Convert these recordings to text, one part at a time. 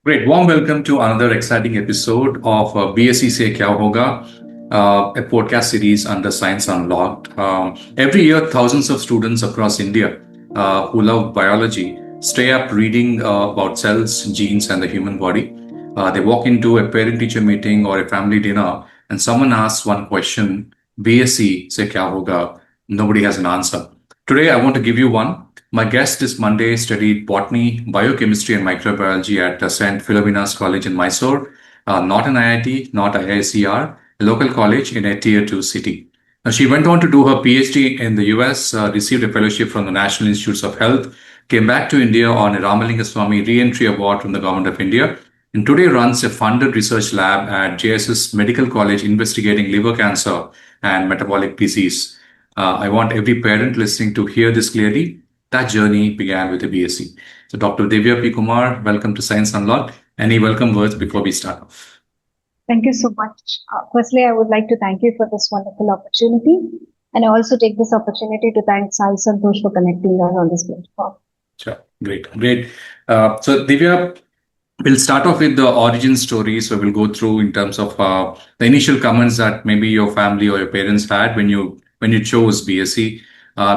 Great. Warm welcome to another exciting episode of BSc Se Kya Hoga, a podcast series under Science Unlocked. Every year, thousands of students across India who love biology stay up reading about cells, genes, and the human body. They walk into a parent-teacher meeting or a family dinner, and someone asks one question, BSc Se Kya Hoga? Nobody has an answer. Today, I want to give you one. My guest this Monday studied botany, biochemistry, and microbiology at St. Philomena's College in Mysore, not an IIT, not IISER, a local college in a tier 2 city. Now, she went on to do her PhD in the US, received a fellowship from the National Institutes of Health, came back to India on a Ramalingaswami Re-entry award from the Government of India, and today runs a funded research lab at JSS Medical College investigating liver cancer and metabolic disease. I want every parent listening to hear this clearly. That journey began with a BSc. So, Dr. Divya P. Kumar, welcome to Science Unlocked. Any welcome words before we start off? Thank you so much. Firstly, I would like to thank you for this wonderful opportunity. And I also take this opportunity to thank Sai Santosh for connecting us on this platform. Sure. Great. So, Divya, we'll start off with the origin story. So we'll go through in terms of the initial comments that maybe your family or your parents had when you chose BSc.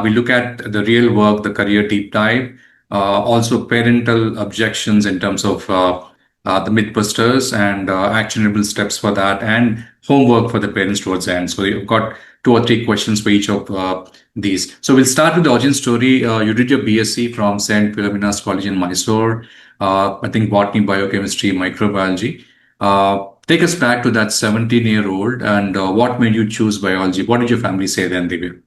We look at the real work, the career deep dive, also parental objections in terms of the mythbusters and actionable steps for that, and homework for the parents towards the end. So you've got 2 or 3 questions for each of these. So we'll start with the origin story. You did your BSc from St. Philomena's College in Mysore. I think botany, biochemistry, microbiology. Take us back to that 17-year-old and what made you choose biology? What did your family say then, Divya?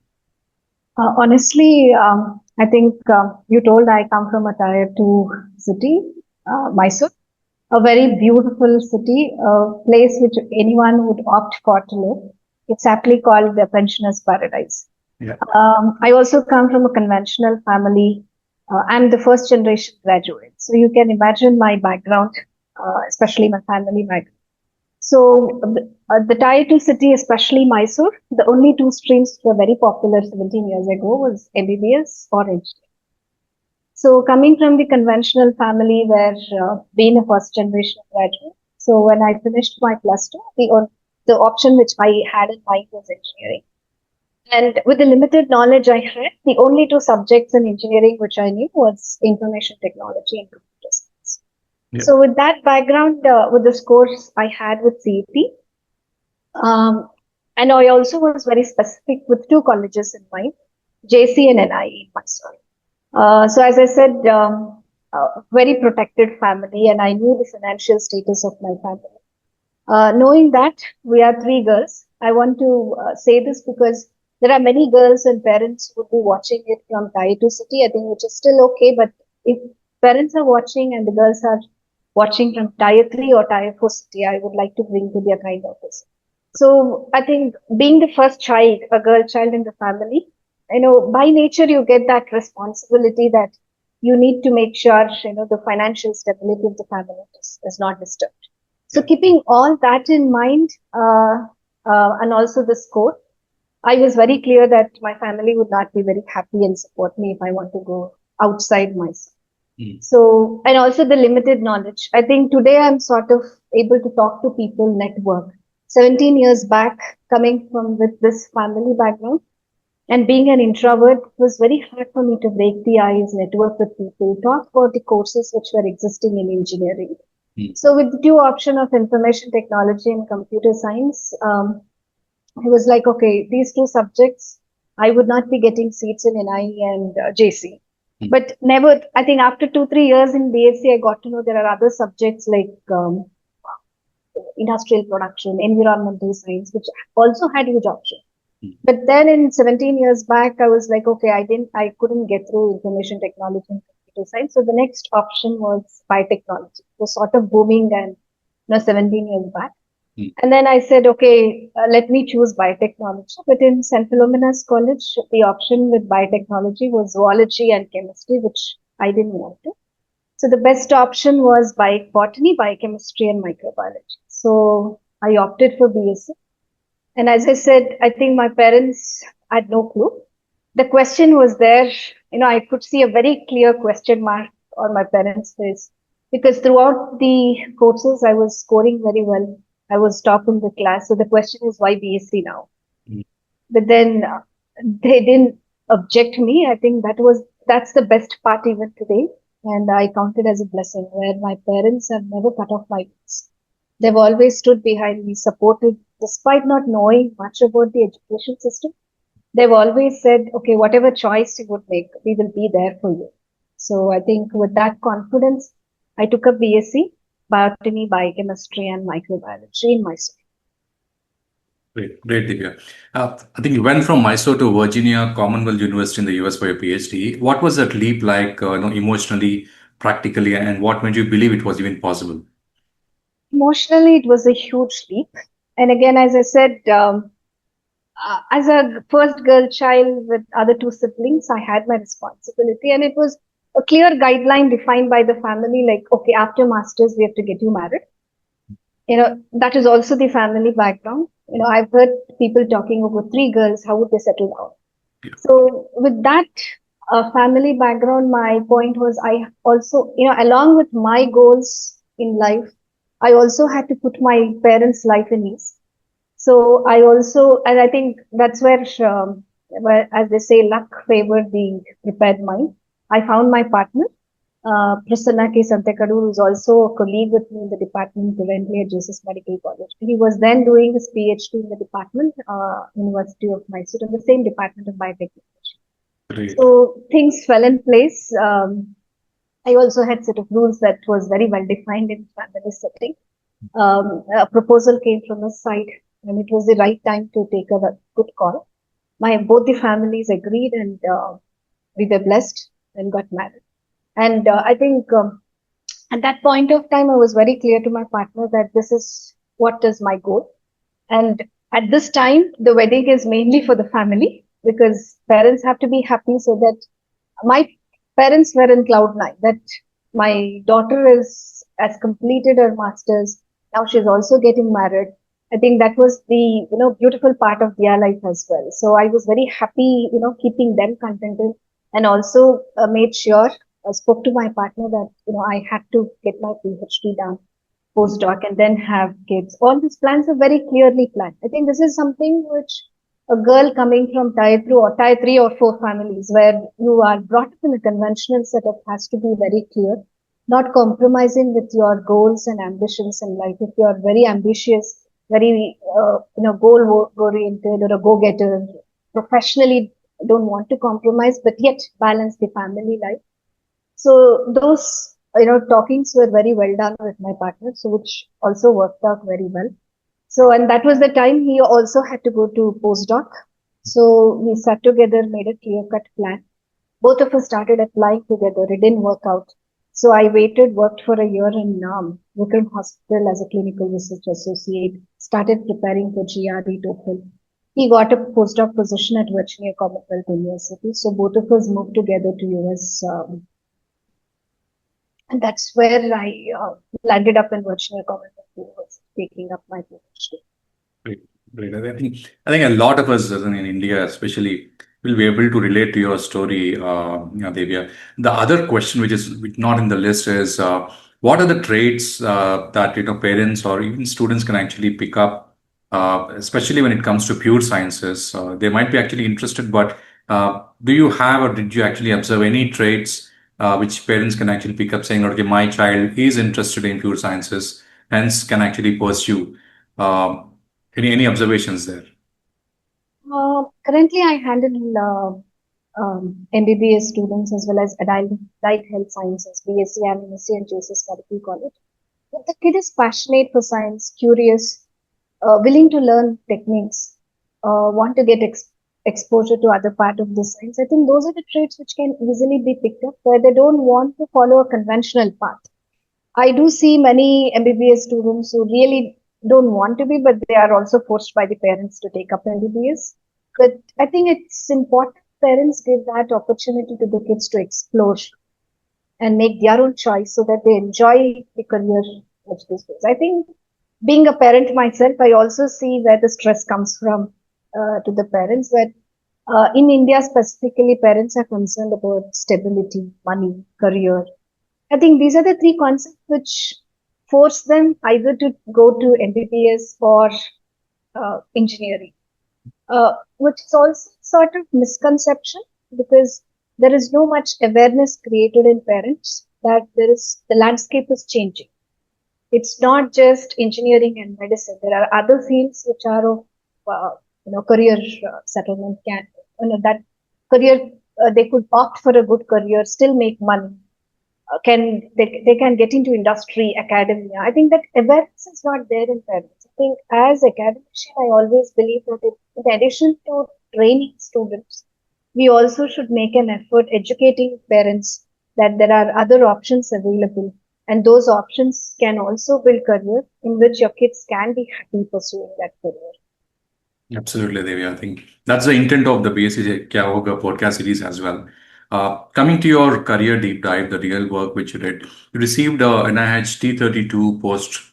Honestly, I think you told I come from a tier 2 city, Mysore, a very beautiful city, a place which anyone would opt for to live. It's aptly called the pensioner's paradise. Yeah. I also come from a conventional family. I'm the first generation graduate. So you can imagine my background, especially my family background. So the tier 2 city, especially Mysore, the only 2 streams that were very popular 17 years ago was MBBS or engineering. So coming from the conventional family where being a first generation graduate, so when I finished my plus 2, the option which I had in mind was engineering. And with the limited knowledge I had, the only 2 subjects in engineering which I knew was information technology and computer science. Yeah. So with that background, with the scores I had with CET, and I also was very specific with 2 colleges in mind, JC and NIE in Mysore. So as I said, very protected family, and I knew the financial status of my family. Knowing that we are 3 girls, I want to say this because there are many girls and parents who would be watching it from tier 2 city, I think, which is still okay. But if parents are watching and the girls are watching from tier 3 or tier 4 city, I would like to bring to their kind of this. So I think being the first child, a girl child in the family, by nature, you get that responsibility that you need to make sure, the financial stability of the family is not disturbed. So keeping all that in mind, and also the score, I was very clear that my family would not be very happy and support me if I want to go outside myself. So, and also the limited knowledge. I think today I'm sort of able to talk to people, network. 17 years back, coming from with this family background and being an introvert, it was very hard for me to break the ice, network with people, talk about the courses which were existing in engineering. So with the 2 options of information technology and computer science, I was like, okay, these 2 subjects, I would not be getting seats in NIE and JC. But never, I think after 2-3 years in BSc, I got to know there are other subjects like industrial production, environmental science, which also had huge option. But then in 17 years back, I was like, okay, I couldn't get through information technology and computer science. So the next option was biotechnology. It was sort of booming and 17 years back. And then I said, okay, let me choose biotechnology. But in St. Philomena's College, the option with biotechnology was zoology and chemistry, which I didn't want to. So the best option was botany, biochemistry, and microbiology. So I opted for BSc. And as I said, I think my parents had no clue. The question was there. I could see a very clear question mark on my parents' face. because throughout the courses I was scoring very well. I was top in the class. So the question is, why BSc now? Mm. But then they didn't object me. I think that's the best part even today, and I count it as a blessing where my parents have never cut off my wings. They've always stood behind me, supported, despite not knowing much about the education system. They've always said, okay, whatever choice you would make, we will be there for you. So I think with that confidence, I took up BSc, Botany, Biochemistry, and Microbiology in Mysore. Great, Divya. I think you went from Mysore to Virginia Commonwealth University in the US for your PhD. What was that leap like, emotionally, practically, and what made you believe it was even possible? Emotionally, it was a huge leap. And again, as I said, as a first girl child with other two siblings, I had my responsibility, and it was a clear guideline defined by the family like, okay, after masters, we have to get you married. That is also the family background. I've heard people talking about three girls, how would they settle down? Yeah. So with that family background, my point was I also, along with my goals in life, I also had to put my parents' life in ease. So I also, and I think that's where, as they say, luck favored the prepared mind. I found my partner, Prasanna K. Santekadu, who's also a colleague with me in the department currently at JSS Medical College. He was then doing his PhD in the department, University of Mysore, in the same department of biotechnology. Great. So things fell in place. I also had set of rules that was very well defined in family setting. A proposal came from his side, and it was the right time to take a good call. Both the families agreed, and we were blessed and got married. And I think at that point of time, I was very clear to my partner that this is what is my goal. And at this time, the wedding is mainly for the family because parents have to be happy so that my parents were in cloud nine that my daughter has completed her masters. Now she's also getting married. I think that was the beautiful part of their life as well. So I was very happy, keeping them contented, and also made sure spoke to my partner that I had to get my PhD done, postdoc, and then have kids. All these plans are very clearly planned. I think this is something which a girl coming from tier 3 or 4 families where you are brought up in a conventional setup has to be very clear, not compromising with your goals and ambitions in life. If you are very ambitious, very goal oriented or a go getter, professionally don't want to compromise, but yet balance the family life. So those talkings were very well done with my partner, so which also worked out very well. So, and that was the time he also had to go to postdoc. So we sat together, made a clear cut plan. Both of us started applying together. It didn't work out. So I waited, worked for a year in Vikram Hospital as a clinical research associate, started preparing for GRE TOEFL. He got a postdoc position at Virginia Commonwealth University. So both of us moved together to US. And that's where I landed up in Virginia Commonwealth University, taking up my PhD. Great, great. I think a lot of us in India, especially, will be able to relate to your story, Devya. The other question, which not in the list, is what are the traits that parents or even students can actually pick up, especially when it comes to pure sciences. They might be actually interested, but do you have or did you actually observe any traits which parents can actually pick up, saying, okay, my child is interested in pure sciences, hence can actually pursue. Um, any observations there? Currently, I handle MBBS students as well as adult health sciences, BSc and MSc and JSS Medical College. If the kid is passionate for science, curious, willing to learn techniques, want to get exposure to other part of the science, I think those are the traits which can easily be picked up where they don't want to follow a conventional path. I do see many MBBS students who really don't want to be, but they are also forced by the parents to take up MBBS. But I think it's important parents give that opportunity to the kids to explore and make their own choice so that they enjoy the career which this is. I think being a parent myself, I also see where the stress comes from to the parents that in India specifically, parents are concerned about stability, money, career, I think these are the three concepts which force them either to go to MBBS or engineering, which is also sort of misconception because there is no much awareness created in parents that the landscape is changing. It's not just engineering and medicine. There are other fields which are of career settlement can that career they could opt for a good career, still make money, they can get into industry, academia. I think that awareness is not there in parents. I think as academician, I always believe that in addition to training students, we also should make an effort educating parents that there are other options available, and those options can also build career in which your kids can be happy pursuing that career. Absolutely, Devi. I think that's the intent of the BSc Kya Hoga podcast series as well. Coming to your career deep dive, the real work which you did, you received a NIH T32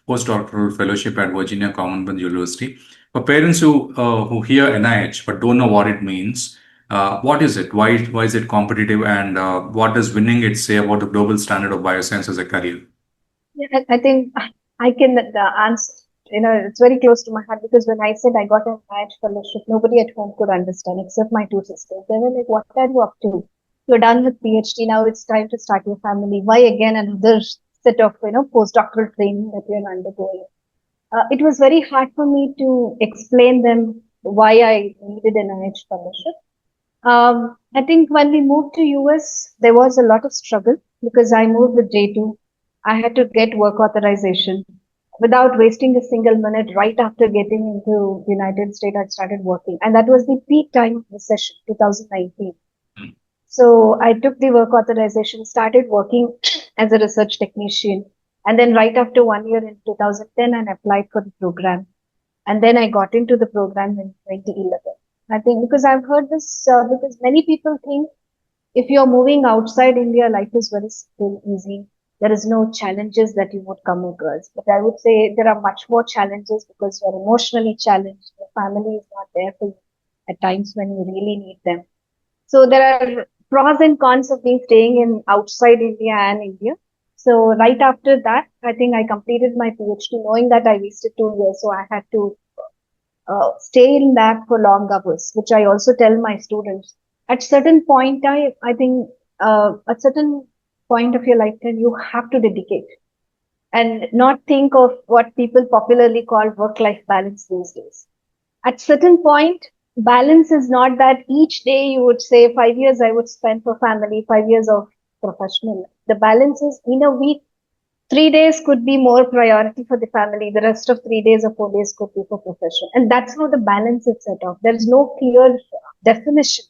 postdoctoral fellowship at Virginia Commonwealth University. For parents who hear NIH but don't know what it means, what is it? Why is it competitive? And what does winning it say about the global standard of bioscience as a career? Yeah, I think I can answer. It's very close to my heart because when I said I got an NIH fellowship, nobody at home could understand except my two sisters. They were like, "What are you up to? You're done with PhD now. It's time to start your family. Why again another set of postdoctoral training that you're undergoing?" It was very hard for me to explain them why I needed an NIH fellowship. I think when we moved to US, there was a lot of struggle because I moved with J2. I had to get work authorization without wasting a single minute. Right after getting into the United States, I started working, and that was the peak time of recession, 2019. So I took the work authorization, started working as a research technician, and then right after 1 year in 2010, I applied for the program, and then I got into the program in 2011. I think because I've heard this, because many people think if you're moving outside India, life is very simple, easy. There is no challenges that you would come across. But I would say there are much more challenges because you're emotionally challenged. Your family is not there for you at times when you really need them. So there are pros and cons of being staying in outside India and India. So right after that, I think I completed my PhD knowing that I wasted 2 years. So I had to stay in lab for long hours, which I also tell my students. At certain point, I think at certain point of your lifetime, you have to dedicate and not think of what people popularly call work-life balance these days. At certain point, balance is not that each day you would say 5 years I would spend for family, 5 years of professional life. The balance is in a week, 3 days could be more priority for the family. The rest of 3 days or 4 days could be for profession. And that's how the balance is set off. There is no clear definition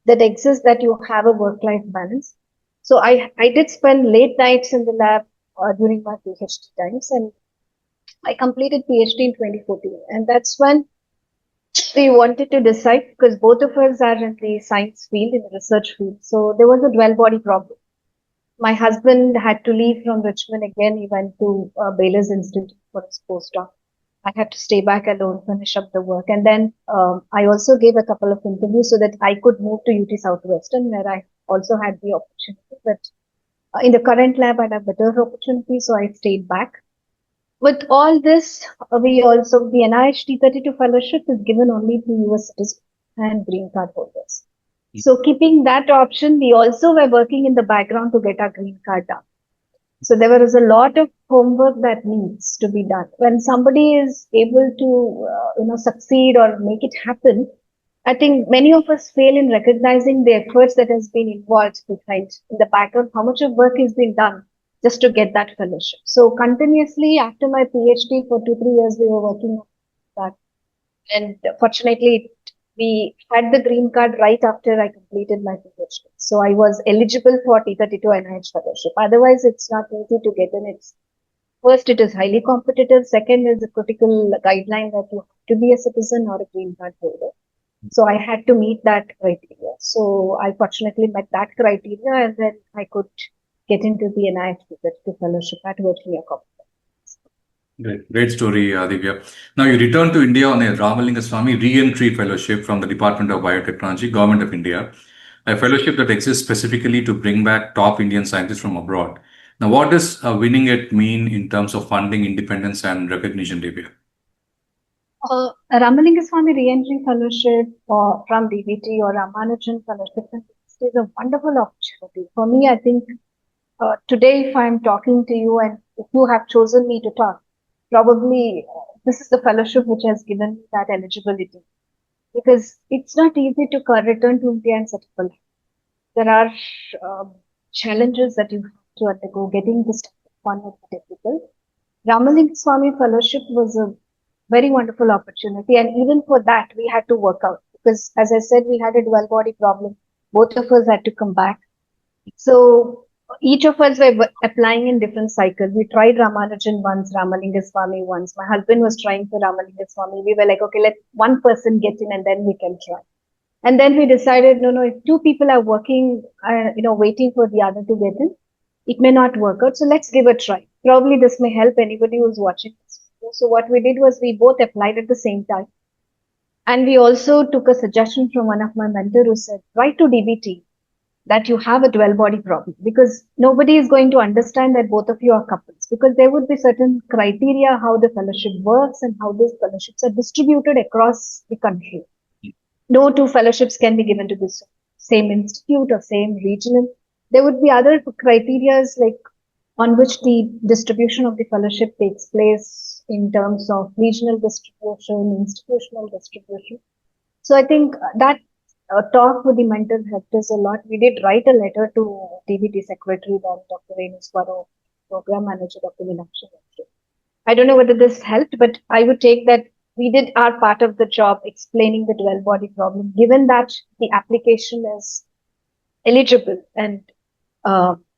that exists that you have a work-life balance. So I did spend late nights in the lab during my PhD times, and I completed PhD in 2014. And that's when we wanted to decide because both of us are in the science field, in the research field. So there was a dual body problem. My husband had to leave from Richmond again. He went to Baylor's Institute for his postdoc. I had to stay back alone, finish up the work. And then I also gave a couple of interviews so that I could move to UT Southwestern, where I also had the opportunity. But in the current lab, I had a better opportunity, so I stayed back. With all this, the NIH T32 fellowship is given only to US citizens and green card holders. So keeping that option, we also were working in the background to get our green card done. So there was a lot of homework that needs to be done. When somebody is able to, succeed or make it happen, I think many of us fail in recognizing the efforts that has been involved behind in the background, how much of work has been done just to get that fellowship. So continuously after my PhD for 2-3 years, we were working on that. And fortunately, we had the green card right after I completed my PhD. So I was eligible for T32 NIH fellowship. Otherwise, it's not easy to get in. First, it is highly competitive. Second is a critical guideline that you have to be a citizen or a green card holder. So I had to meet that criteria. So I fortunately met that criteria, and then I could get into the NIH T32 fellowship at Virginia Commonwealth. Great story, Divya. Now you returned to India on a Ramalingaswami Re-entry Fellowship from the Department of Biotechnology, Government of India, a fellowship that exists specifically to bring back top Indian scientists from abroad. Now, what does winning it mean in terms of funding, independence, and recognition, Divya? Ramalingaswami Re-entry Fellowship from DBT or Ramanujan Fellowship is a wonderful opportunity. For me, I think today, if I'm talking to you and if you have chosen me to talk, probably this is the fellowship which has given me that eligibility. Because it's not easy to return to India and settle. There are challenges that you have to undergo. Getting this type of fund would be difficult. Ramalingaswami Fellowship was a very wonderful opportunity, and even for that, we had to work out because, as I said, we had a dual body problem. Both of us had to come back. So each of us were applying in different cycles. We tried Ramanujan once, Ramalingaswami once. My husband was trying for Ramalingaswami. We were like, okay, let one person get in and then we can try. And then we decided, no, if two people are working, waiting for the other to get in, it may not work out. So let's give a try. Probably this may help anybody who's watching this video. So what we did was we both applied at the same time. And we also took a suggestion from one of my mentors who said, write to DBT that you have a dual body problem because nobody is going to understand that both of you are couples because there would be certain criteria how the fellowship works and how these fellowships are distributed across the country. No two fellowships can be given to the same institute or same regional. There would be other criteria like on which the distribution of the fellowship takes place in terms of regional distribution, institutional distribution. So I think that talk with the mentor helped us a lot. We did write a letter to DBT secretary, then Dr. Swaro, program manager, Dr. Meenakshi. I don't know whether this helped, but I would take that we did our part of the job explaining the dual body problem. Given that the application is eligible and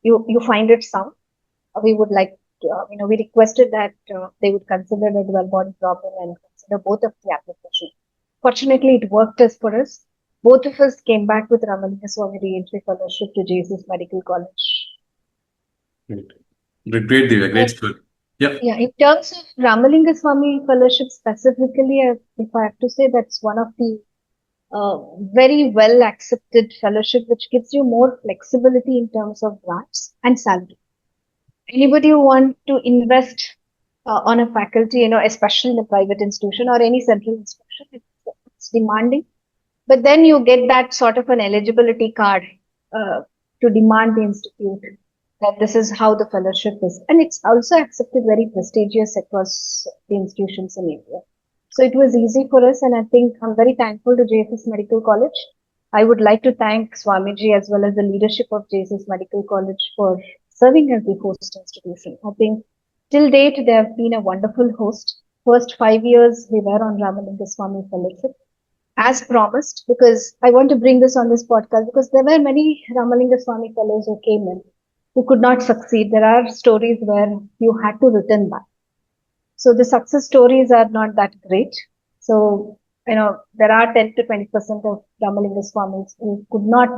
you find it sound, we would like to, we requested that they would consider the dual body problem and consider both of the applications. Fortunately, it worked as for us. Both of us came back with Ramalingaswami Re-entry Fellowship to JSS Medical College. Great, Divya. Great story. Yeah. Yeah, in terms of Ramalingaswami Fellowship specifically, if I have to say, that's one of the very well accepted fellowship which gives you more flexibility in terms of grants and salary. Anybody who want to invest on a faculty, especially in a private institution or any central institution, it's demanding. But then you get that sort of an eligibility card to demand the institute that this is how the fellowship is. And it's also accepted very prestigious across the institutions in India. So it was easy for us. And I think I'm very thankful to JSS Medical College. I would like to thank Swamiji as well as the leadership of JSS Medical College for serving as the host institution. I think till date, they have been a wonderful host. First 5 years, we were on Ramalingaswami Fellowship. As promised, because I want to bring this on this podcast because there were many Ramalingaswami fellows who came in who could not succeed. There are stories where you had to return back. So the success stories are not that great. So, there are 10 to 20% of Ramalingaswamis who could not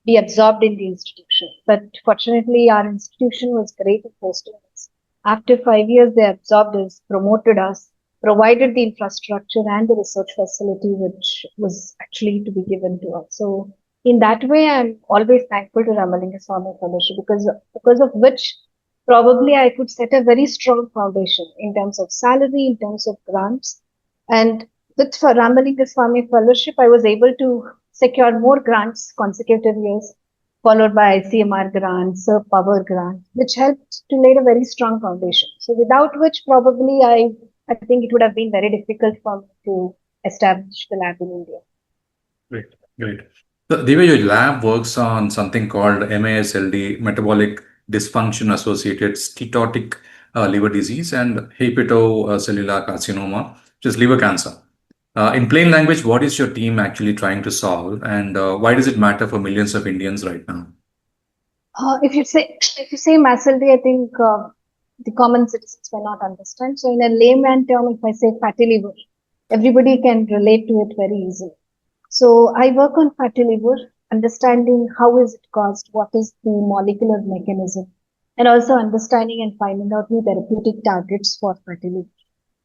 be absorbed in the institution. But fortunately, our institution was great at hosting us. After 5 years, they absorbed us, promoted us, provided the infrastructure and the research facility, which was actually to be given to us. So in that way, I'm always thankful to Ramalingaswami Fellowship because of which probably I could set a very strong foundation in terms of salary, in terms of grants. And with Ramalingaswami Fellowship, I was able to secure more grants consecutive years, followed by ICMR grants, Power grant, which helped to lay a very strong foundation. So without which probably I think it would have been very difficult for me to establish the lab in India. Great. So, Divya, your lab works on something called MASLD, metabolic dysfunction associated steatotic liver disease, and hepatocellular carcinoma, which is liver cancer. In plain language, what is your team actually trying to solve, and why does it matter for millions of Indians right now? If you say MASLD, I think the common citizens may not understand. So in a layman term, if I say fatty liver, everybody can relate to it very easily. So I work on fatty liver, understanding how is it caused, what is the molecular mechanism, and also understanding and finding out new therapeutic targets for fatty liver.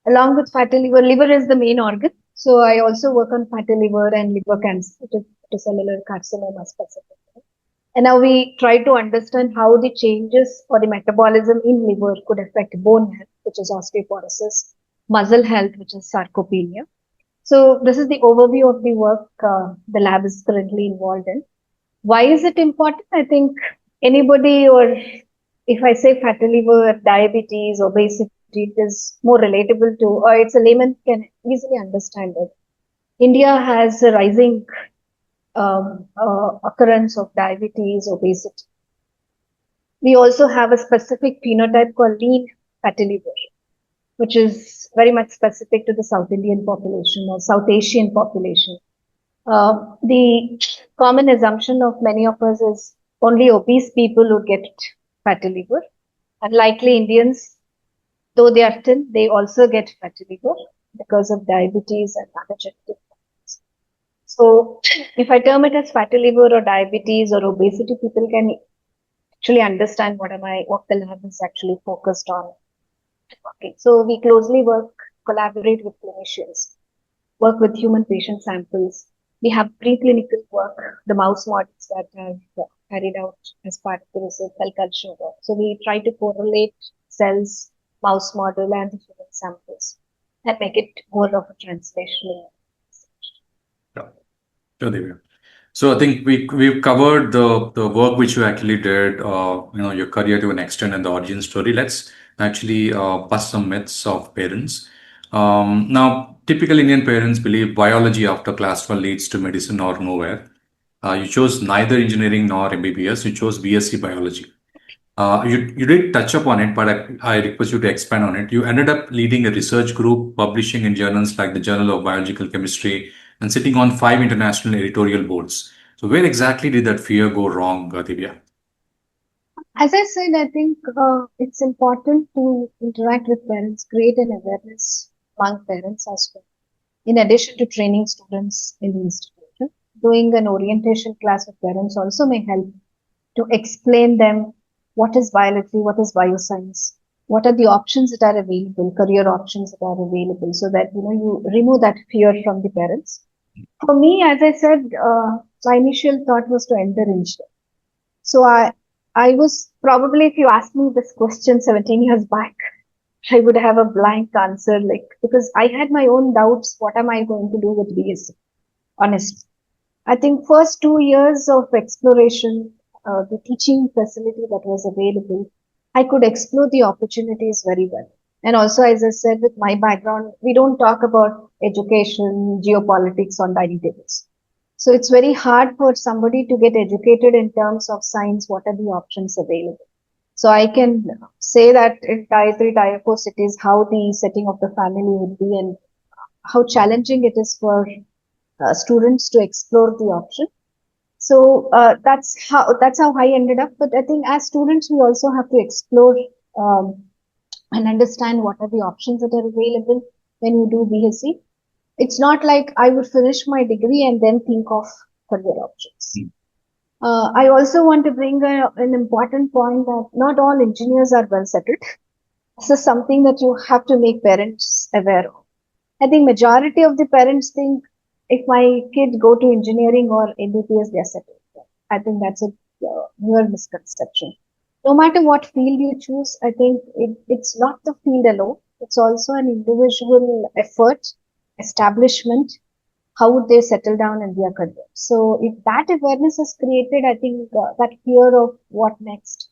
Along with fatty liver is the main organ. So I also work on fatty liver and liver cancer, hepatocellular carcinoma specifically. And now we try to understand how the changes or the metabolism in liver could affect bone health, which is osteoporosis, muscle health, which is sarcopenia. So this is the overview of the work the lab is currently involved in. Why is it important? I think anybody, or if I say fatty liver, diabetes, obesity, it is more relatable to, or it's a layman can easily understand it. India has a rising occurrence of diabetes, obesity. We also have a specific phenotype called lean fatty liver, which is very much specific to the South Indian population or South Asian population. The common assumption of many of us is only obese people would get fatty liver. Unlikely Indians, though they are thin, they also get fatty liver because of diabetes and other genetic factors. So, if I term it as fatty liver or diabetes or obesity, people can actually understand what the lab is actually focused on. Okay, so we closely collaborate with clinicians, work with human patient samples. We have preclinical work, the mouse models that have carried out as part of the research cell culture work. So we try to correlate cells, mouse model, and the human samples and make it more of a translational research. Yeah. Sure, Divya. So I think we've covered the work which you actually did, your career to an extent and the origin story. Let's actually bust some myths of parents. Now, typical Indian parents believe biology after class 12 leads to medicine or nowhere. You chose neither engineering nor MBBS. You chose BSc biology. You did touch upon it, but I request you to expand on it. You ended up leading a research group, publishing in journals like the Journal of Biological Chemistry, and sitting on 5 international editorial boards. So, where exactly did that fear go wrong, Divya? As I said, I think it's important to interact with parents, create an awareness among parents as well. In addition to training students in the institution, doing an orientation class with parents also may help to explain them what is biology, what is bioscience, what are the options that are available, career options that are available, so that you remove that fear from the parents. For me, as I said, my initial thought was to enter engineering. So I was probably, if you asked me this question 17 years back, I would have a blank answer, like, because I had my own doubts. What am I going to do with BSc? Honestly, I think first 2 years of exploration, the teaching facility that was available, I could explore the opportunities very well. And also, as I said, with my background, we don't talk about education, geopolitics on dining tables. So it's very hard for somebody to get educated in terms of science. What are the options available? So I can say that in tier 3, tier 4 cities, how the setting of the family would be and how challenging it is for students to explore the option. So that's how I ended up. But I think as students, we also have to explore um, and understand what are the options that are available when you do BSc. It's not like I would finish my degree and then think of career options. I also want to bring an important point that not all engineers are well settled. This is something that you have to make parents aware of. I think majority of the parents think if my kid go to engineering or MBBS, they're settled. I think that's a newer misconception. No matter what field you choose, I think it's not the field alone. It's also an individual effort, establishment. How would they settle down in their career? So if that awareness is created, I think that fear of what next.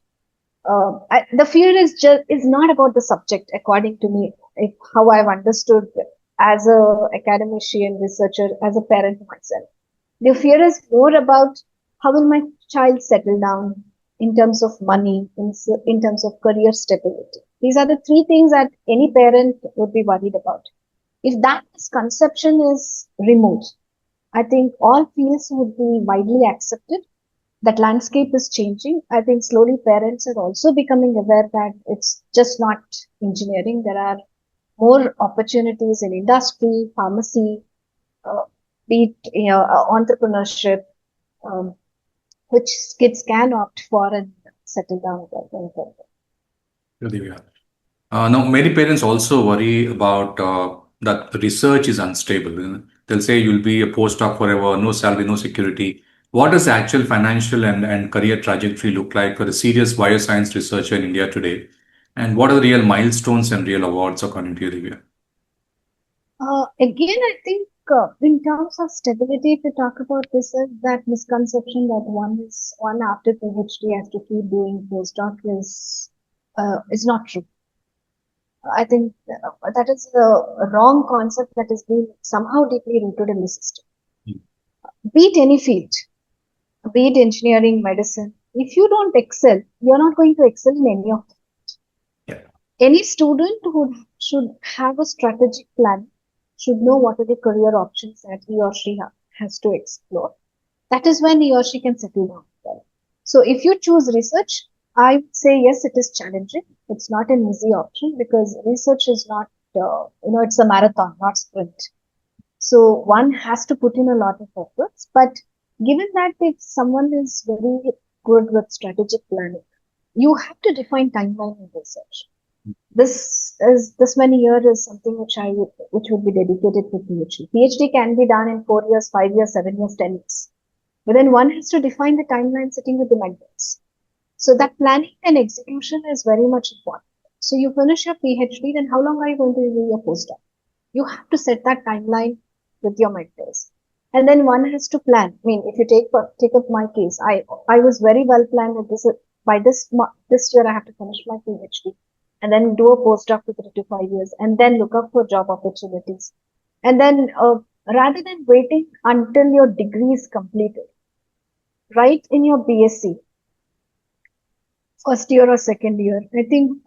The fear is not about the subject, according to me, how I've understood as a academician, researcher, as a parent myself. The fear is more about how will my child settle down in terms of money, in terms of career stability. These are the three things that any parent would be worried about. If that misconception is removed, I think all fields would be widely accepted. That landscape is changing. I think slowly parents are also becoming aware that it's just not engineering. There are more opportunities in industry, pharmacy, uh, be it entrepreneurship, um, which kids can opt for and settle down going forward. Sure, Divya. Now, many parents also worry about that the research is unstable. They'll say you'll be a postdoc forever, no salary, no security. What does the actual financial and career trajectory look like for a serious bioscience researcher in India today? And what are the real milestones and real awards according to you, Divya? Again, I think in terms of stability, if you talk about this, is that misconception that one after PhD has to keep doing postdoc is not true. I think that is a wrong concept that has been somehow deeply rooted in the system. Be it any field, be it engineering, medicine, if you don't excel, you're not going to excel in any of them. Yeah. Any student who should have a strategic plan should know what are the career options that he or she has to explore. That is when he or she can settle down well. So if you choose research, I would say yes, it is challenging. It's not an easy option because research is not, it's a marathon, not sprint. So one has to put in a lot of efforts. But given that if someone is very good with strategic planning, you have to define timeline in research. This many years is something which would be dedicated to PhD. PhD can be done in 4 years, 5 years, 7 years, 10 years. But then one has to define the timeline sitting with the mentors. So that planning and execution is very much important. So you finish your PhD, then how long are you going to do your postdoc? You have to set that timeline with your mentors. And then one has to plan. I mean, if you take up my case, I was very well planned that this year I have to finish my PhD and then do a postdoc for 3 to 5 years and then look up for job opportunities. And then rather than waiting until your degree is completed, right in your BSc, first year or second year, I think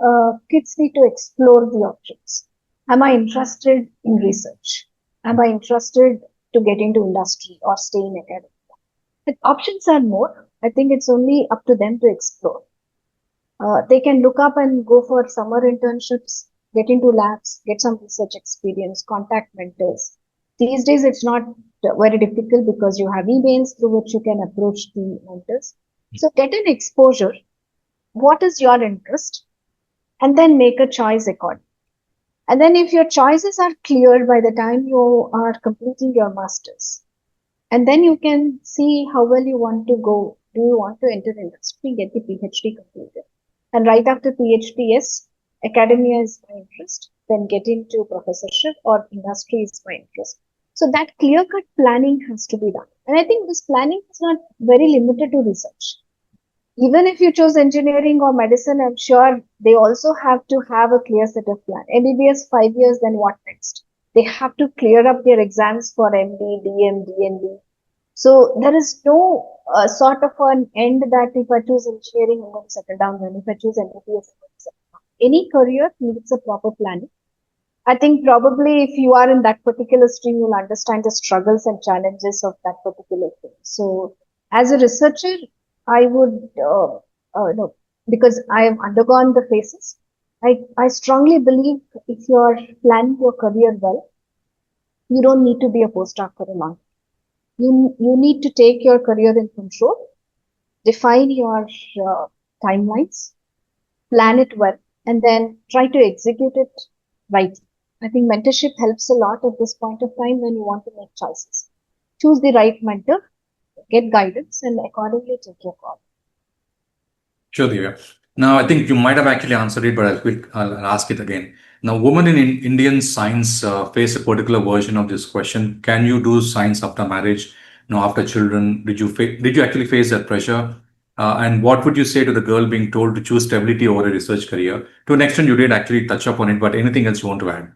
kids need to explore the options. Am I interested in research? Am I interested to get into industry or stay in academia? The options are more. I think it's only up to them to explore. They can look up and go for summer internships, get into labs, get some research experience, contact mentors. These days, it's not very difficult because you have emails through which you can approach the mentors. So get an exposure. What is your interest? And then make a choice accordingly. And then if your choices are clear by the time you are completing your masters, and then you can see how well you want to go. Do you want to enter industry, get the PhD completed? And right after PhD, yes, academia is my interest. Then get into professorship or industry is my interest. So that clear-cut planning has to be done. And I think this planning is not very limited to research. Even if you choose engineering or medicine, I'm sure they also have to have a clear set of plan. MBBS 5 years, then what next? They have to clear up their exams for MD, DM, DND. So there is no sort of an end that if I choose engineering, I'm going to settle down. Then if I choose MBBS, I'm going to settle down. Any career needs a proper planning. I think probably if you are in that particular stream, you'll understand the struggles and challenges of that particular thing. So as a researcher, I would, no, because I have undergone the phases. I strongly believe if you're planning your career well, you don't need to be a postdoc for a long time. You need to take your career in control, define your timelines, plan it well, and then try to execute it right. I think mentorship helps a lot at this point of time when you want to make choices. Choose the right mentor, get guidance, and accordingly take your call. Sure, Divya. Now, I think you might have actually answered it, but I'll ask it again. Now, women in Indian science face a particular version of this question. Can you do science after marriage? No, after children? Did you actually face that pressure? And what would you say to the girl being told to choose stability over a research career? To an extent, you did actually touch upon it, but anything else you want to add?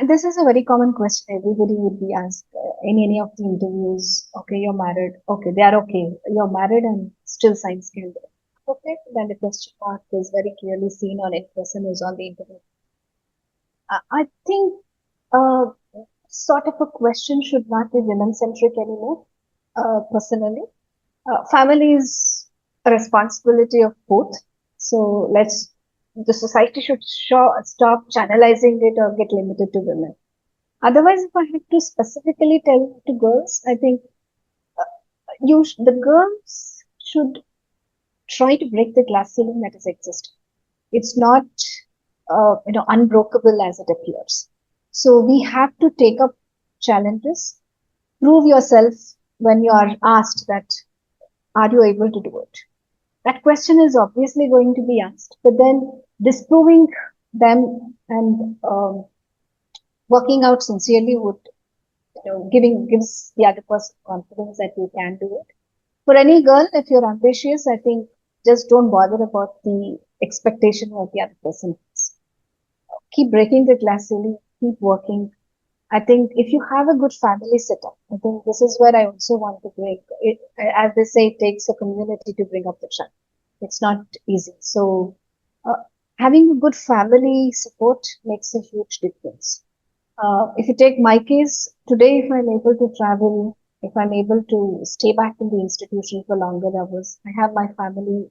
This is a very common question. Everybody would be asked in any of the interviews. Okay, you're married. Okay, they are okay. You're married and still science can do. Okay, then the question mark is very clearly seen on any person who's on the interview. I think uh, sort of a question should not be women-centric anymore. Personally, family is a responsibility of both. So the society should stop channelizing it or get limited to women. Otherwise, if I had to specifically tell to girls, I think the girls should try to break the glass ceiling that is existing. It's not, unbreakable as it appears. So we have to take up challenges, prove yourself when you are asked that, are you able to do it? That question is obviously going to be asked, but then disproving them and working out sincerely would, gives the other person confidence that you can do it. For any girl, if you're ambitious, I think just don't bother about the expectation of the other person has. Keep breaking the glass ceiling, keep working. I think if you have a good family setup, I think this is where I also want to break it. As they say, it takes a community to bring up the child. It's not easy. So, uh, having a good family support makes a huge difference. If you take my case, today, if I'm able to travel, if I'm able to stay back in the institution for longer hours, I have my family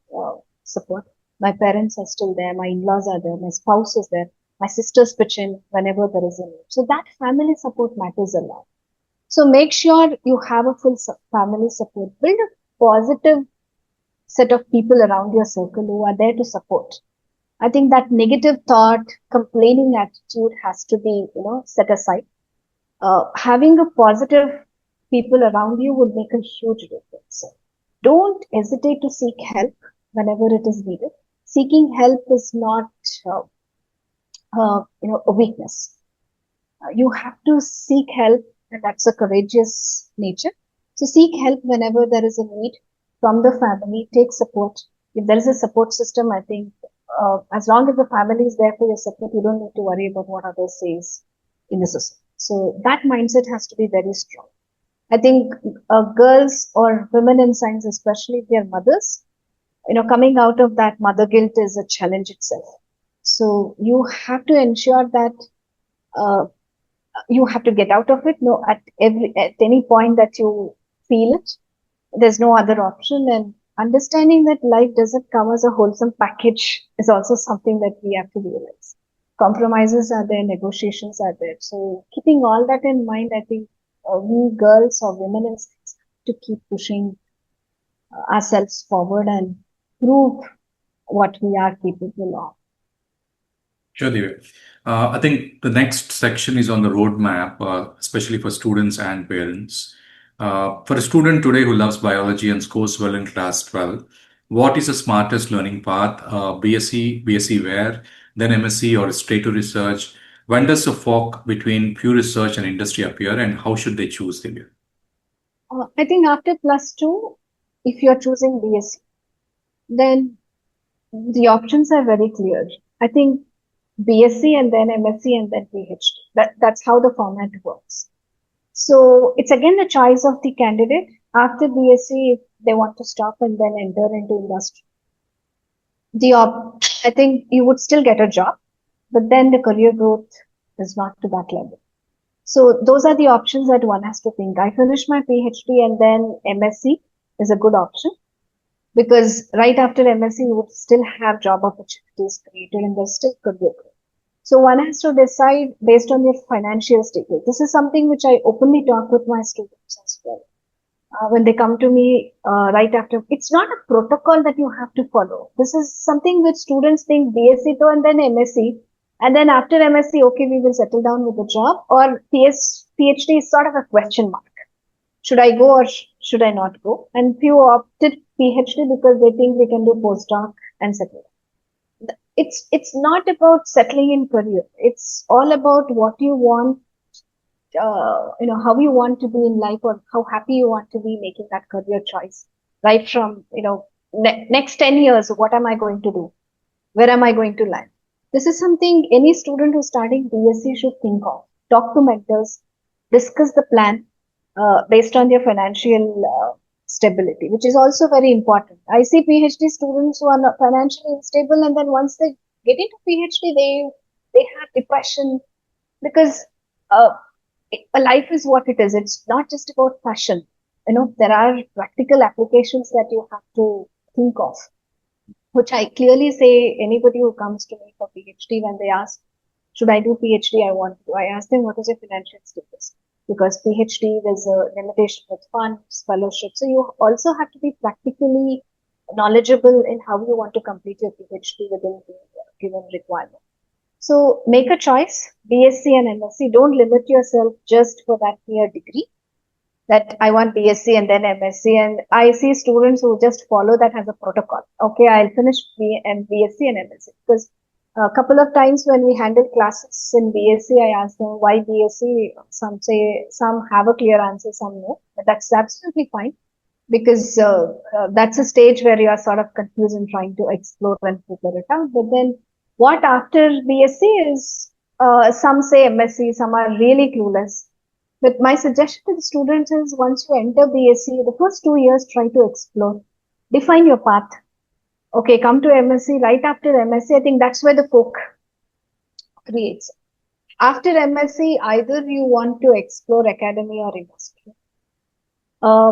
support. My parents are still there, my in-laws are there, my spouse is there, my sisters pitch in whenever there is a need. So that family support matters a lot. So make sure you have a full family support. Build a positive set of people around your circle who are there to support. I think that negative thought, complaining attitude has to be, set aside. Having a positive people around you will make a huge difference. Don't hesitate to seek help whenever it is needed. Seeking help is not, a weakness. You have to seek help, and that's a courageous nature. So seek help whenever there is a need from the family. Take support. If there is a support system, I think as long as the family is there for your support, you don't need to worry about what others says in the society. So that mindset has to be very strong. I think girls or women in science, especially if they are mothers, coming out of that mother guilt is a challenge itself. So you have to ensure that uh, you have to get out of it. No, at any point that you feel it, there's no other option. And understanding that life doesn't come as a wholesome package is also something that we have to realize. Compromises are there, negotiations are there. So keeping all that in mind, I think we girls or women in science have to keep pushing ourselves forward and prove what we are capable of. Sure, Divya. I think the next section is on the roadmap, especially for students and parents. For a student today who loves biology and scores well in class 12, what is the smartest learning path? BSc, BSc where, then MSc or straight to research? When does the fork between pure research and industry appear, and how should they choose, Divya? I think after plus two, if you're choosing BSc, then the options are very clear. I think BSc and then MSc and then PhD. That's how the format works. So it's again the choice of the candidate. After BSc, if they want to stop and then enter into industry, I think you would still get a job, but then the career growth is not to that level. So those are the options that one has to think. I finished my PhD and then MSc is a good option because right after MSc, you would still have job opportunities created and there's still career growth. So one has to decide based on their financial status. This is something which I openly talk with my students as well. When they come to me right after, it's not a protocol that you have to follow. This is something which students think BSc to and then MSc. And then after MSc, okay, we will settle down with the job, or PhD is sort of a question mark. Should I go or should I not go? And few opted PhD because they think they can do postdoc and settle. It's not about settling in career. It's all about what you want, how you want to be in life or how happy you want to be making that career choice. Right from, next 10 years, what am I going to do? Where am I going to land? This is something any student who's starting BSc should think of. Talk to mentors, discuss the plan based on their financial stability, which is also very important. I see PhD students who are not financially unstable, and then once they get into PhD, they have depression because uh, life is what it is. It's not just about passion. There are practical applications that you have to think of, which I clearly say anybody who comes to me for PhD when they ask, should I do PhD? I ask them, what is your financial status? Because PhD, there's a limitation with funds, fellowships. So you also have to be practically knowledgeable in how you want to complete your PhD within the given requirement. So make a choice, BSc and MSc. Don't limit yourself just for that mere degree. that I want BSc and then MSc, and I see students who just follow that as a protocol. Okay, I'll finish BSc and MSc, because a couple of times when we handle classes in BSc, I ask them why BSc. Some say, some have a clear answer, some no, but that's absolutely fine, because that's a stage where you are sort of confused and trying to explore and figure it out. But then what after BSc is, some say MSc, some are really clueless. But my suggestion to the students is, once you enter BSc, the first 2 years, try to explore, define your path. Okay, come to MSc, right after MSc, I think that's where the folk creates. After MSc, either you want to explore academy or industry. Uh,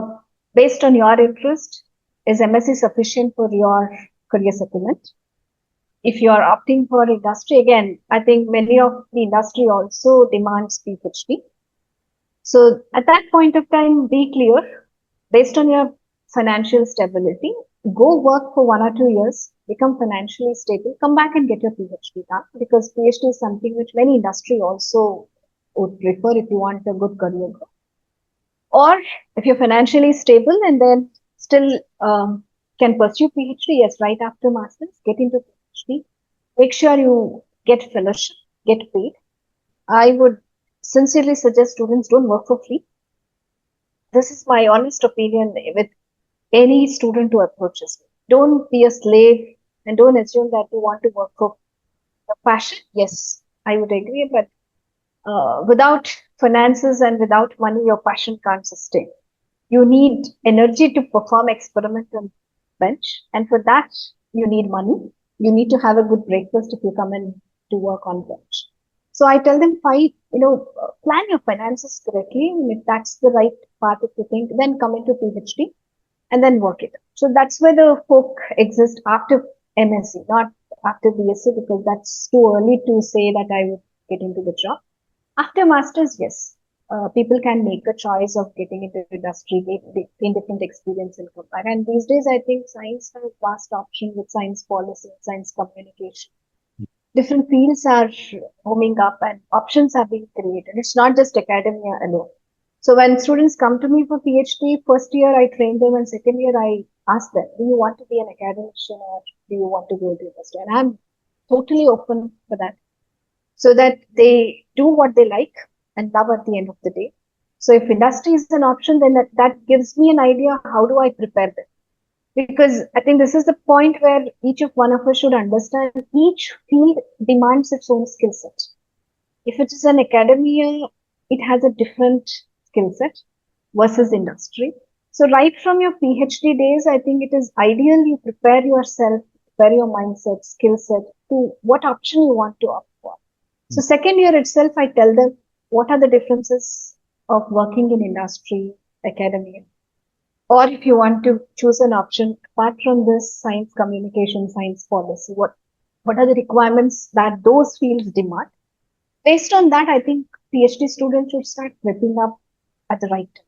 Based on your interest, is MSc sufficient for your career settlement? If you are opting for industry, again, I think many of the industry also demands PhD. So at that point of time, be clear, based on your financial stability, go work for 1 or 2 years, become financially stable, come back and get your PhD done, because PhD is something which many industry also would prefer if you want a good career growth. Or if you're financially stable and then still can pursue PhD, yes, right after masters, get into PhD. Make sure you get fellowship, get paid. I would sincerely suggest students don't work for free. This is my honest opinion with any student who approaches me. Don't be a slave and don't assume that you want to work for your passion. Yes, I would agree, but without finances and without money, your passion can't sustain. You need energy to perform experiment on bench, and for that you need money. You need to have a good breakfast if you come in to work on bench. So I tell them, plan your finances correctly. If that's the right path, if you think, then come into PhD and then work it. So that's where the folk exist after MSc, not after BSc, because that's too early to say that I would get into the job. After masters, yes, people can make a choice of getting into industry, gain different experience and come back. And these days, I think science has vast option with science policy, science communication. Different fields are homing up and options are being created. It's not just academia alone. So when students come to me for PhD, first year I train them, and second year I ask them, do you want to be an academician or do you want to go to industry? And I'm totally open for that, so that they do what they like and love at the end of the day. So if industry is an option, then that gives me an idea, how do I prepare them? Because I think this is the point where each of one of us should understand each field demands its own skill set. If it is an academia, it has a different skill set versus industry. So right from your PhD days, I think it is ideal you prepare yourself, prepare your mindset, skill set to what option you want to opt for. So second year itself, I tell them what are the differences of working in industry, academia. Or if you want to choose an option, apart from this science communication, science policy, what are the requirements that those fields demand? Based on that, I think PhD students should start prepping up at the right time.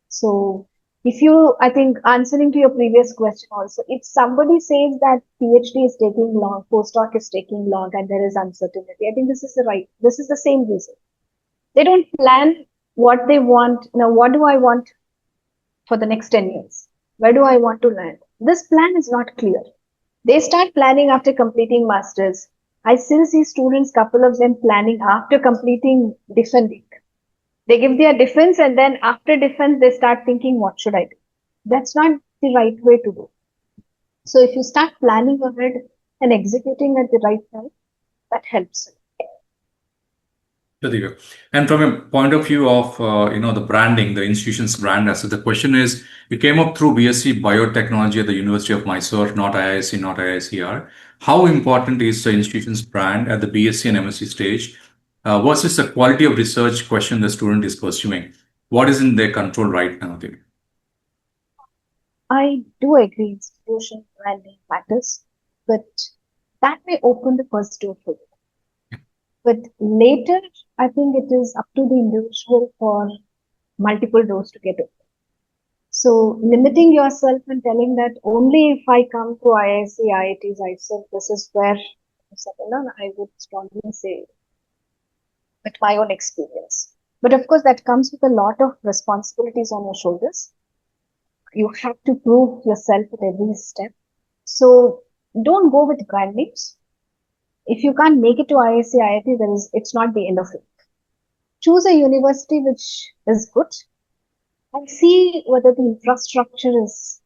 So I think answering to your previous question also, if somebody says that PhD is taking long, postdoc is taking long, and there is uncertainty, I think this is the same reason. They don't plan what they want. Now, what do I want for the next 10 years? Where do I want to land? This plan is not clear. They start planning after completing masters. I still see students, couple of them planning after completing defending. They give their defense, and then after defense, they start thinking, what should I do? That's not the right way to do. So if you start planning ahead and executing at the right time, that helps. And from a point of view of the branding, the institution's brand, as the question is, you came up through BSc Biotechnology at the University of Mysore, not IISc, not IISER. How important is the institution's brand at the BSc and MSc stage versus the quality of research question the student is pursuing? What is in their control right now, Divya? I do agree institution branding matters, but that may open the first door for you. But later, I think it is up to the individual for multiple doors to get open. So limiting yourself and telling that only if I come to IISc, IITs, IISER, this is where I settle down, I would strongly say with my own experience. But of course, that comes with a lot of responsibilities on your shoulders. You have to prove yourself at every step. So don't go with brand names. If you can't make it to IISc, IIT, it's not the end of it. Choose a university which is good and see whether the infrastructure is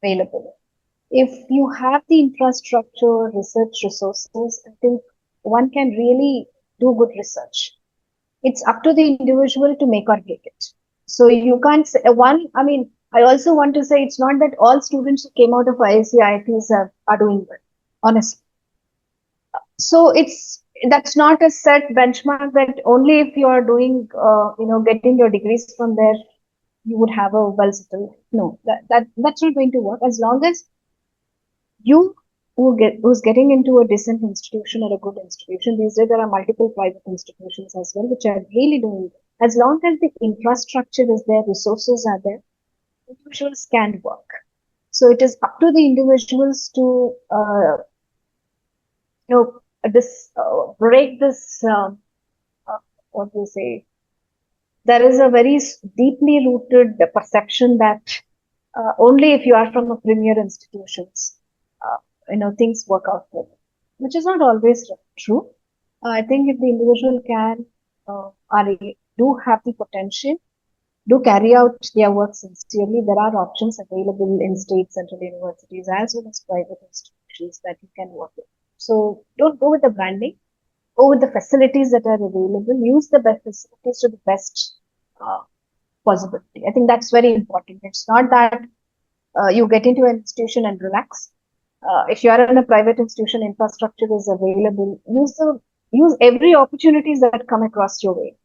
available. If you have the infrastructure, research resources, I think one can really do good research. It's up to the individual to make or break it. So you can't say I also want to say it's not that all students who came out of IISc, IITs are doing well, honestly. So that's not a set benchmark that only if you are doing, getting your degrees from there, you would have a well settled. No, that's not going to work. As long as you who's getting into a decent institution or a good institution, these days there are multiple private institutions as well, which are really doing it. As long as the infrastructure is there, resources are there, individuals can work. So it is up to the individuals to, break this, what do you say? There is a very deeply rooted perception that only if you are from a premier institutions, things work out well, which is not always true. I think if the individual can, do have the potential, do carry out their work sincerely, there are options available in state central universities as well as private institutions that you can work with. So don't go with the branding, go with the facilities that are available, use the best facilities to the best possibility. I think that's very important. It's not that you get into an institution and relax. If you are in a private institution, infrastructure is available. Use every opportunities that come across your way.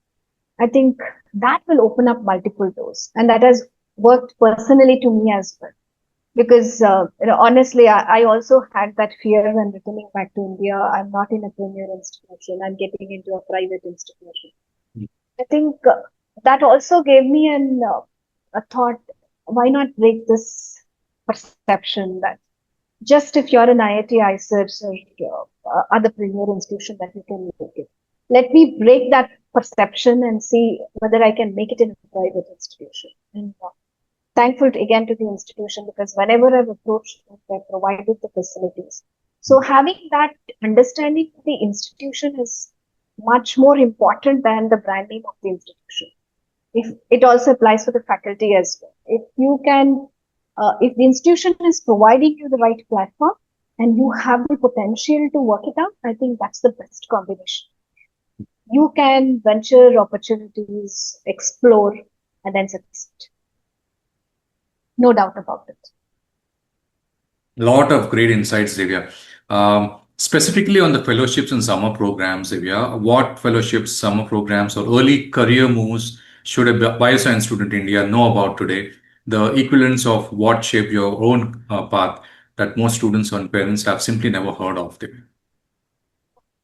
I think that will open up multiple doors, and that has worked personally to me as well. Because honestly, I also had that fear when returning back to India. I'm not in a premier institution. I'm getting into a private institution. I think that also gave me a thought. Why not break this perception that just if you're an IIT, IISER, or other premier institution that you can make it. Let me break that perception and see whether I can make it in a private institution. And thankful again to the institution because whenever I've approached them, they provided the facilities. So having that understanding of the institution is much more important than the brand name of the institution. If it also applies for the faculty as well. If the institution is providing you the right platform and you have the potential to work it out, I think that's the best combination. You can venture opportunities, explore, and then succeed. No doubt about it. Lot of great insights, Divya. Specifically on the fellowships and summer programs, Divya, what fellowships, summer programs, or early career moves should a bioscience student in India know about today? The equivalents of what shaped your own path that most students and parents have simply never heard of, Divya.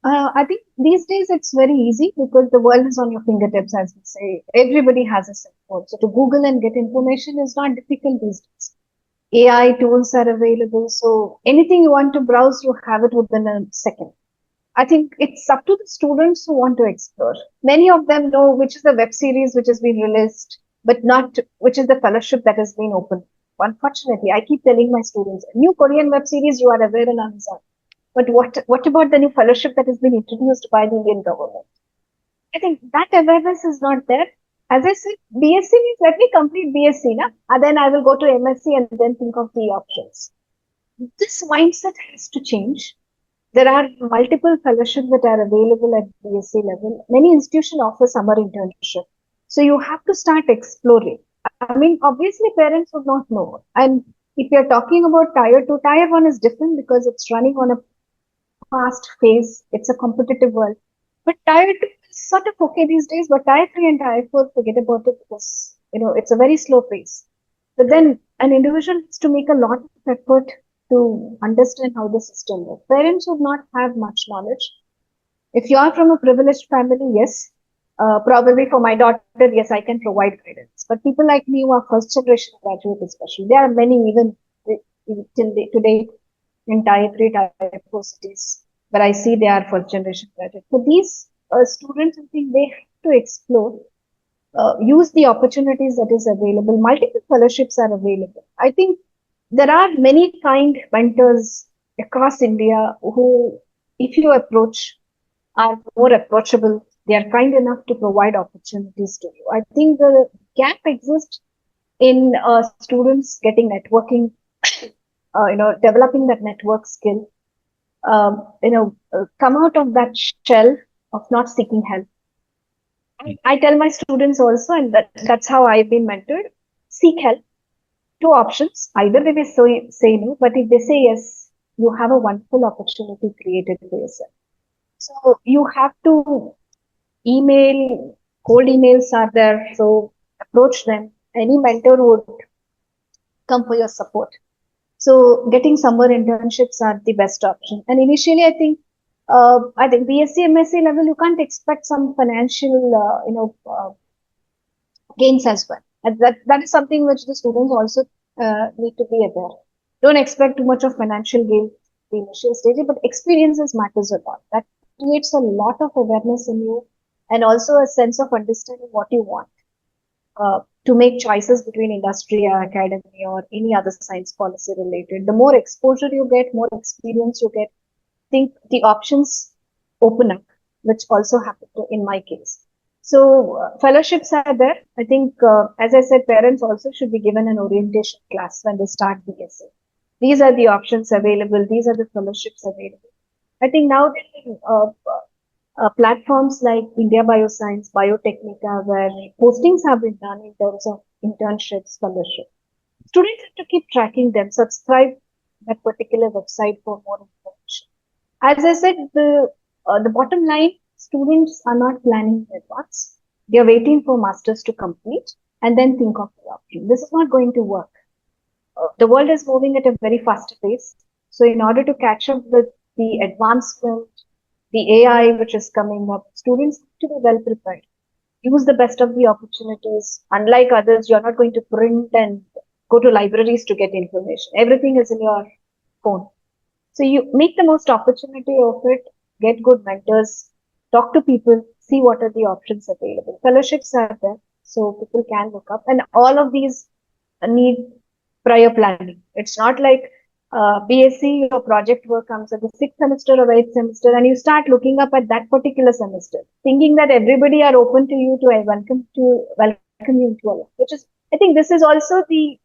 I think these days it's very easy because the world is on your fingertips, as we say. Everybody has a cell phone. So to Google and get information is not difficult these days. AI tools are available. So anything you want to browse, you have it within a second. I think it's up to the students who want to explore. Many of them know which is the web series which has been released, but not which is the fellowship that has been opened. Unfortunately, I keep telling my students, new Korean web series you are aware on Amazon. But what about the new fellowship that has been introduced by the Indian government? I think that awareness is not there. As I said, BSc means let me complete BSc, and then I will go to MSc and then think of the options. This mindset has to change. There are multiple fellowships that are available at BSc level. Many institutions offer summer internship. So you have to start exploring. I mean, obviously parents would not know. And if you're talking about tier 2, tier 1 is different because it's running on a fast phase. It's a competitive world. But tier 2 is sort of okay these days, but tier 3 and tier 4, forget about it because, it's a very slow pace. But then an individual has to make a lot of effort to understand how the system works. Parents would not have much knowledge. If you are from a privileged family, yes, probably for my daughter, yes, I can provide guidance. But people like me who are first generation graduate especially, there are many even today in tier 3, tier 4 cities where I see they are first generation graduate. For these students, I think they have to explore. use the opportunities that is available. Multiple fellowships are available. I think there are many kind mentors across India who, if you approach, are more approachable. They are kind enough to provide opportunities to you. I think the gap exists in students getting networking, developing that network skill, come out of that shell of not seeking help. I tell my students also, and that's how I've been mentored, seek help. Two options. Either they will say no, but if they say yes, you have a wonderful opportunity created for yourself. So you have to email, cold emails are there. So approach them. Any mentor would come for your support. So getting summer internships are the best option. And initially, I think BSc, MSc level, you can't expect some financial, gains as well. And that is something which the students also need to be aware. Don't expect too much of financial gain at the initial stage, but experiences matters a lot. That creates a lot of awareness in you and also a sense of understanding what you want to make choices between industry or academy or any other science policy related. The more exposure you get, more experience you get, I think the options open up, which also happened in my case. So fellowships are there. I think, as I said, parents also should be given an orientation class when they start BSc. These are the options available. These are the fellowships available. I think now platforms like India Bioscience, Biotechnica, where postings have been done in terms of internships, fellowship. Students have to keep tracking them, subscribe that particular website for more information. As I said, the bottom line, students are not planning in advance. They are waiting for masters to complete and then think of the option. This is not going to work. The world is moving at a very fast pace. So in order to catch up with the advancement, the AI which is coming up, students have to be well prepared. Use the best of the opportunities. Unlike others, you're not going to print and go to libraries to get information. Everything is in your phone. So you make the most opportunity of it, get good mentors, talk to people, see what are the options available. Fellowships are there, so people can look up. And all of these need prior planning. It's not like BSc, your project work comes at the sixth semester or eighth semester, and you start looking up at that particular semester, thinking that everybody are open to you to welcome you into a life. Which is, I think, this is also the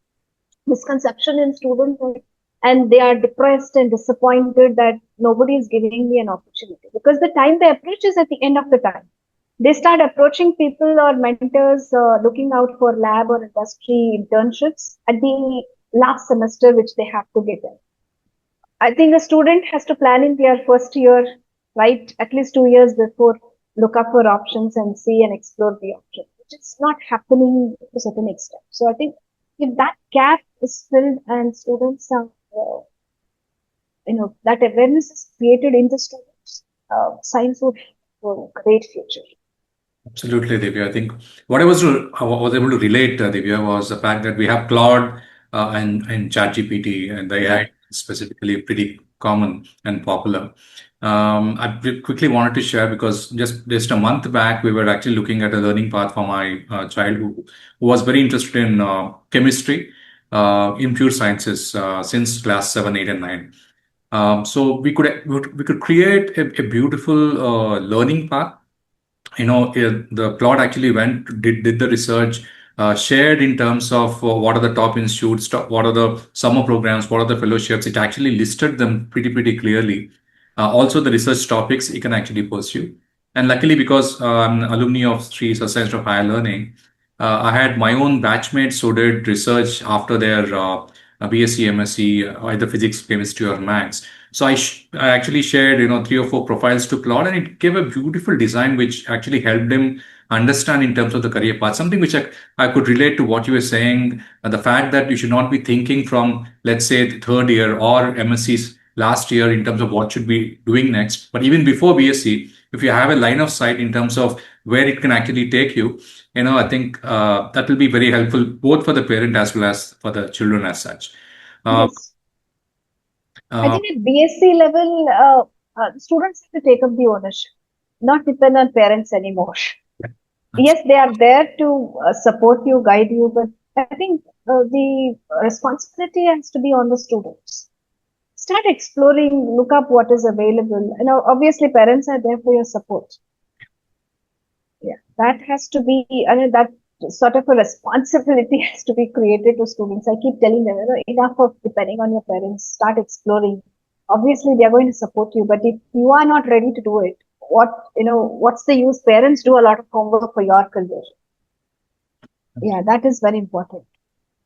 misconception in students, and they are depressed and disappointed that nobody is giving me an opportunity, because the time they approach is at the end of the time. They start approaching people or mentors, looking out for lab or industry internships at the last semester, which they have to get in. I think a student has to plan in their first year, right? At least 2 years before, look up for options and see and explore the option, which is not happening to a certain extent. So I think if that gap is filled and students are, that awareness is created in the students, science would have a great future. Absolutely, Divya. I think what I was able to relate, Divya, was the fact that we have Claude and ChatGPT, and the AI specifically pretty common and popular. I quickly wanted to share because just a month back we were actually looking at a learning path for my child who was very interested in chemistry, in pure sciences since class 7, 8, and 9. So we could create a beautiful learning path. The plot actually did the research, shared in terms of what are the top institutes, what are the summer programs, what are the fellowships. It actually listed them pretty clearly. Also, the research topics you can actually pursue. And luckily, because I'm an alumni of Sri Center of Higher Learning, I had my own batchmates who did research after their BSc, MSc, either physics, chemistry, or maths. So I actually shared, 3 or 4 profiles to Claude, and it gave a beautiful design which actually helped him understand in terms of the career path. Something which I could relate to what you were saying, the fact that you should not be thinking from, let's say, the third year or MSc's last year in terms of what should be doing next. But even before BSc, if you have a line of sight in terms of where it can actually take you, I think that will be very helpful both for the parent as well as for the children as such. Uh, Yes. I uh, think at BSc level, students have to take up the ownership, not depend on parents anymore. Yes, they are there to support you, guide you, but I think the responsibility has to be on the students. Start exploring, look up what is available. Obviously, parents are there for your support. Yeah, that has to be, that sort of a responsibility has to be created to students. I keep telling them, enough of depending on your parents, start exploring. Obviously, they are going to support you, but if you are not ready to do it, what's the use? Parents do a lot of homework for your career. Yeah, that is very important.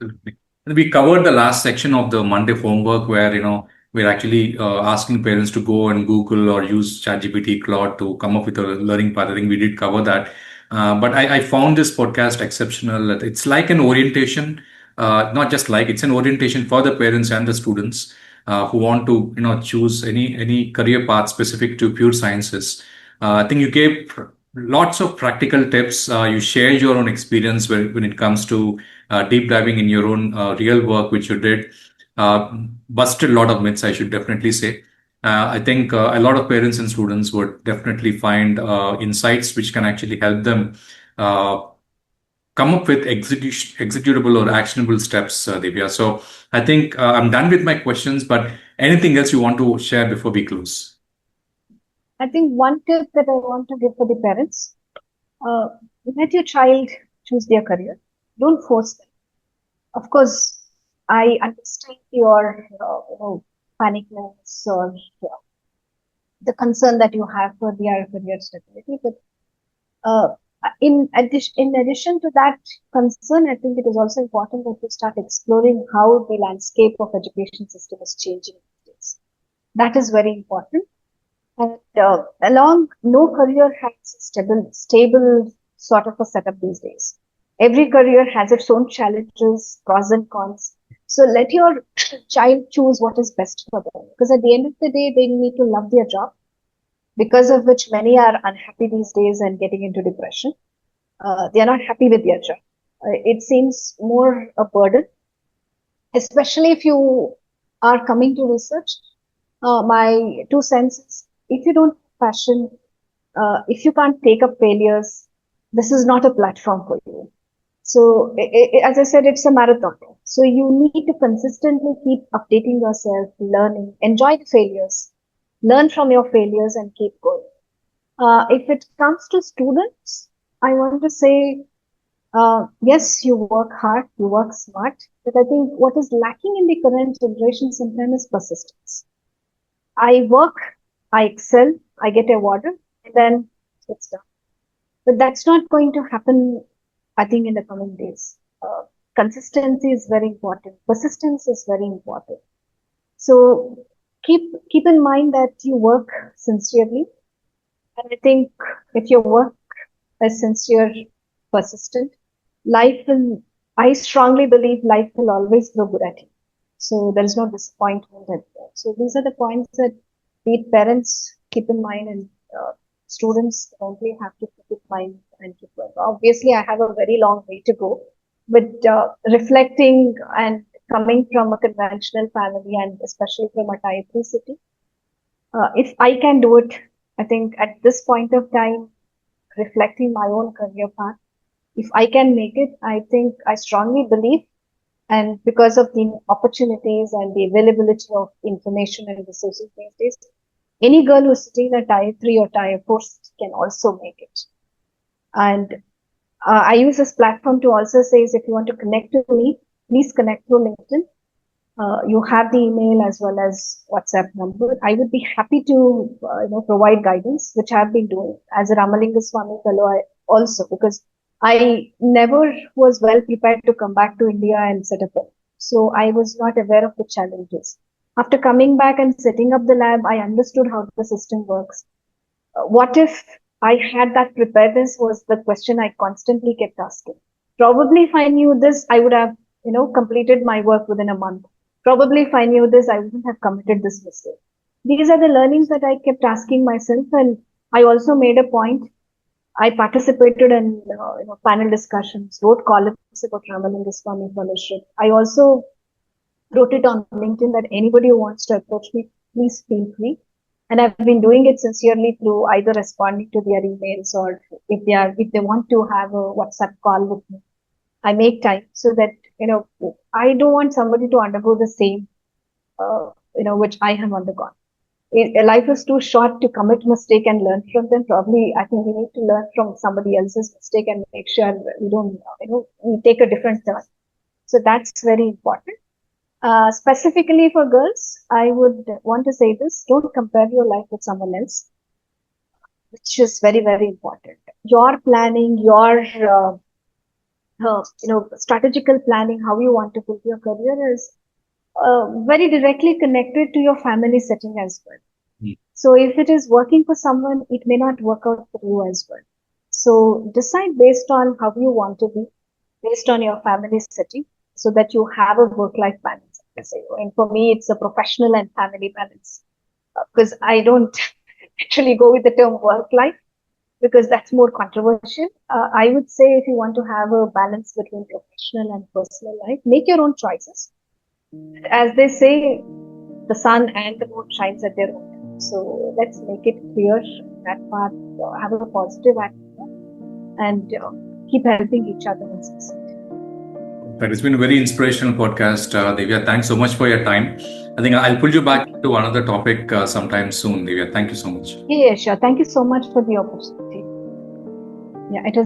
Absolutely. And we covered the last section of the Monday homework where, we're actually asking parents to go and Google or use ChatGPT, Claude to come up with a learning path. I think we did cover that. But I found this podcast exceptional. It's like an orientation, not just like, it's an orientation for the parents and the students who want to, choose any career path specific to pure sciences. I think you gave lots of practical tips. You shared your own experience when it comes to deep diving in your own real work, which you did. Busted a lot of myths, I should definitely say. I think a lot of parents and students would definitely find insights which can actually help them uh, come up with executable or actionable steps, Divya. So I think I'm done with my questions, but anything else you want to share before we close? I think one tip that I want to give for the parents, uh, let your child choose their career. Don't force them. Of course, I understand your panicness or the concern that you have for their career stability, but uh, in addition to that concern, I think it is also important that we start exploring how the landscape of education system is changing these days. That is very important. And along, no career has a stable sort of a setup these days. Every career has its own challenges, pros and cons. So let your child choose what is best for them. Because at the end of the day, they need to love their job, because of which many are unhappy these days and getting into depression. They are not happy with their job. It seems more a burden, especially if you are coming to research. My two cents is, if you don't have passion, if you can't take up failures, this is not a platform for you. So, as I said, it's a marathon. So you need to consistently keep updating yourself, learning, enjoy the failures, learn from your failures, and keep going. If it comes to students, I want to say, yes, you work hard, you work smart, but I think what is lacking in the current generation sometimes is persistence. I work, I excel, I get awarded, and then it's done. But that's not going to happen, I think, in the coming days. Consistency is very important. Persistence is very important. So keep in mind that you work sincerely, and I think if your work is sincere, persistent, life will. I strongly believe life will always throw good at you. So there is no disappointment at all. So these are the points that be it parents keep in mind, and students only have to keep in mind and keep going. Obviously, I have a very long way to go, but reflecting and coming from a conventional family and especially from a tier 3 city, if I can do it, I think at this point of time, reflecting my own career path, if I can make it, I think I strongly believe, and because of the opportunities and the availability of information and resources these days, any girl who's sitting in a tier 3 or tier 4 can also make it. And I use this platform to also say is, if you want to connect with me, please connect through LinkedIn. You have the email as well as WhatsApp number. I would be happy to provide guidance, which I've been doing as a Ramalingaswami fellow also, because I never was well prepared to come back to India and set up it. So I was not aware of the challenges. After coming back and setting up the lab, I understood how the system works. What if I had that preparedness was the question I constantly kept asking. Probably if I knew this, I would have, completed my work within a month. Probably if I knew this, I wouldn't have committed this mistake. These are the learnings that I kept asking myself. And I also made a point. I participated in, panel discussions, wrote columns about Ramalingaswami Fellowship. I also wrote it on LinkedIn that anybody who wants to approach me, please feel free. And I've been doing it sincerely through either responding to their emails, or if they want to have a WhatsApp call with me, I make time so that, I don't want somebody to undergo the same, which I have undergone. Life is too short to commit mistake and learn from them. Probably, I think we need to learn from somebody else's mistake and make sure we don't, we take a different turn. So that's very important. Specifically for girls, I would want to say this: don't compare your life with someone else, which is very, very important. Your planning, your strategical planning, how you want to build your career is very directly connected to your family setting as well. So if it is working for someone, it may not work out for you as well. So decide based on how you want to be, based on your family setting, so that you have a work-life balance. And for me, it's a professional and family balance, because I don't actually go with the term work-life, because that's more controversial. I would say if you want to have a balance between professional and personal life, make your own choices. As they say, the sun and the moon shines at their own time. So let's make it clear that part, have a positive attitude, and keep helping each other in success. That has been a very inspirational podcast, Divya. Thanks so much for your time. I think I'll pull you back to another topic sometime soon, Divya. Thank you so much. Yeah, sure. Thank you so much for the opportunity. Yeah, it was